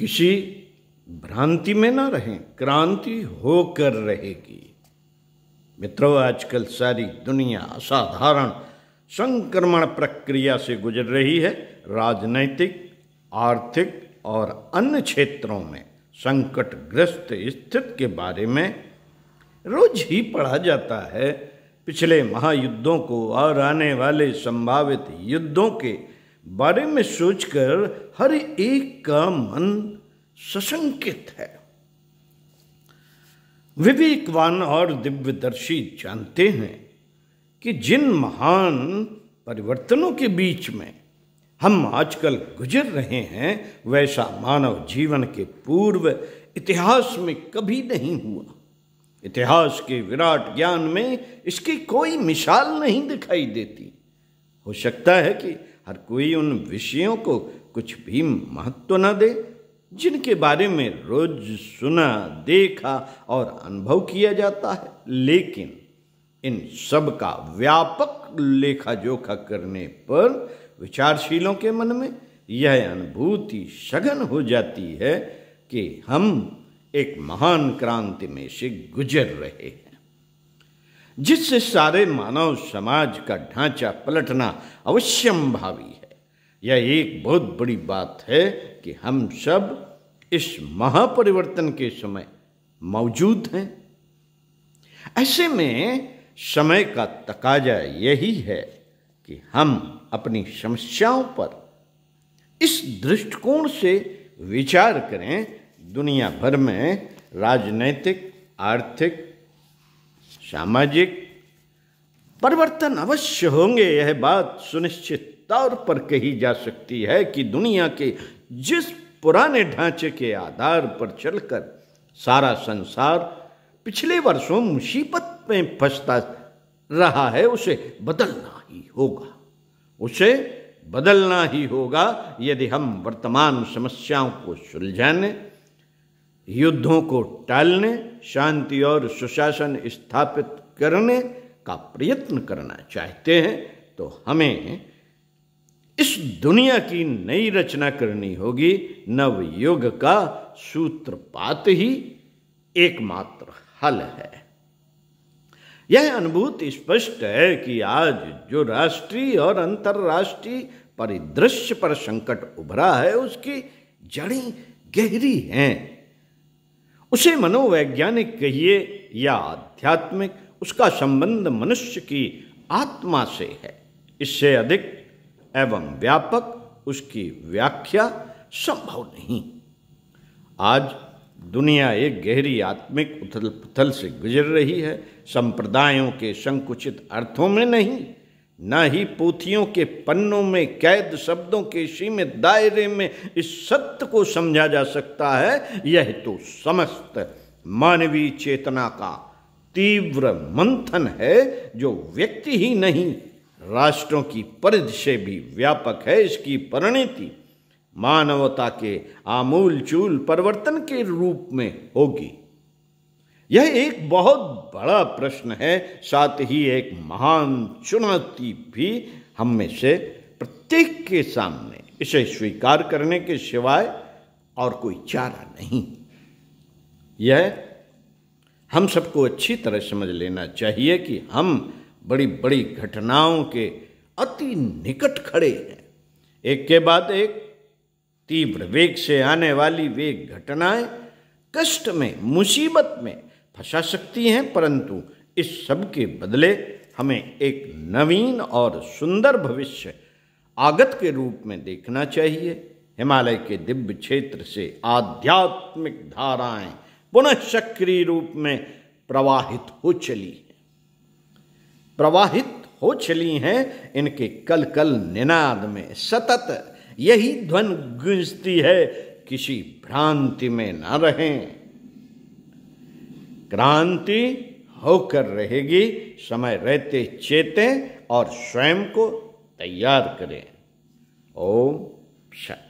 किसी भ्रांति में ना रहें, क्रांति होकर रहेगी। मित्रों, आजकल सारी दुनिया असाधारण संक्रमण प्रक्रिया से गुजर रही है। राजनैतिक, आर्थिक और अन्य क्षेत्रों में संकटग्रस्त स्थिति के बारे में रोज ही पढ़ा जाता है। पिछले महायुद्धों को और आने वाले संभावित युद्धों के बारे में सोचकर हर एक का मन सशंकित है। विवेकवान और दिव्यदर्शी जानते हैं कि जिन महान परिवर्तनों के बीच में हम आजकल गुजर रहे हैं, वैसा मानव जीवन के पूर्व इतिहास में कभी नहीं हुआ। इतिहास के विराट ज्ञान में इसकी कोई मिसाल नहीं दिखाई देती। हो सकता है कि हर कोई उन विषयों को कुछ भी महत्व न दे जिनके बारे में रोज सुना, देखा और अनुभव किया जाता है, लेकिन इन सब का व्यापक लेखा जोखा करने पर विचारशीलों के मन में यह अनुभूति सघन हो जाती है कि हम एक महान क्रांति में से गुजर रहे हैं, जिससे सारे मानव समाज का ढांचा पलटना अवश्यंभावी है। यह एक बहुत बड़ी बात है कि हम सब इस महापरिवर्तन के समय मौजूद हैं। ऐसे में समय का तकाजा यही है कि हम अपनी समस्याओं पर इस दृष्टिकोण से विचार करें। दुनिया भर में राजनैतिक, आर्थिक, सामाजिक परिवर्तन अवश्य होंगे। यह बात सुनिश्चित तौर पर कही जा सकती है कि दुनिया के जिस पुराने ढांचे के आधार पर चलकर सारा संसार पिछले वर्षों मुसीबत में फंसता रहा है, उसे बदलना ही होगा। उसे बदलना ही होगा यदि हम वर्तमान समस्याओं को सुलझाने, युद्धों को टालने, शांति और सुशासन स्थापित करने का प्रयत्न करना चाहते हैं। तो हमें इस दुनिया की नई रचना करनी होगी। नव युग का सूत्रपात ही एकमात्र हल है। यह अनुभूति स्पष्ट है कि आज जो राष्ट्रीय और अंतर्राष्ट्रीय परिदृश्य पर संकट उभरा है, उसकी जड़ें गहरी हैं। उसे मनोवैज्ञानिक कहिए या आध्यात्मिक, उसका संबंध मनुष्य की आत्मा से है। इससे अधिक एवं व्यापक उसकी व्याख्या संभव नहीं। आज दुनिया एक गहरी आत्मिक उथल पुथल से गुजर रही है। संप्रदायों के संकुचित अर्थों में नहीं, न ही पोथियों के पन्नों में कैद शब्दों के सीमित दायरे में इस सत्य को समझा जा सकता है। यह तो समस्त मानवीय चेतना का तीव्र मंथन है, जो व्यक्ति ही नहीं, राष्ट्रों की परिधि से भी व्यापक है। इसकी परिणति मानवता के आमूल चूल परिवर्तन के रूप में होगी। यह एक बहुत बड़ा प्रश्न है, साथ ही एक महान चुनौती भी हम में से प्रत्येक के सामने। इसे स्वीकार करने के सिवाय और कोई चारा नहीं। यह हम सबको अच्छी तरह समझ लेना चाहिए कि हम बड़ी बड़ी घटनाओं के अति निकट खड़े हैं। एक के बाद एक तीव्र वेग से आने वाली वे घटनाएं कष्ट में, मुसीबत में फंसा सकती हैं, परंतु इस सब के बदले हमें एक नवीन और सुंदर भविष्य आगत के रूप में देखना चाहिए। हिमालय के दिव्य क्षेत्र से आध्यात्मिक धाराएं पुनः सक्रिय रूप में प्रवाहित हो चली हैं। इनके कल कल निनाद में सतत यही ध्वनि गूंजती है, किसी भ्रांति में न रहें, क्रांति होकर रहेगी। समय रहते चेतें और स्वयं को तैयार करें। ओम शांति।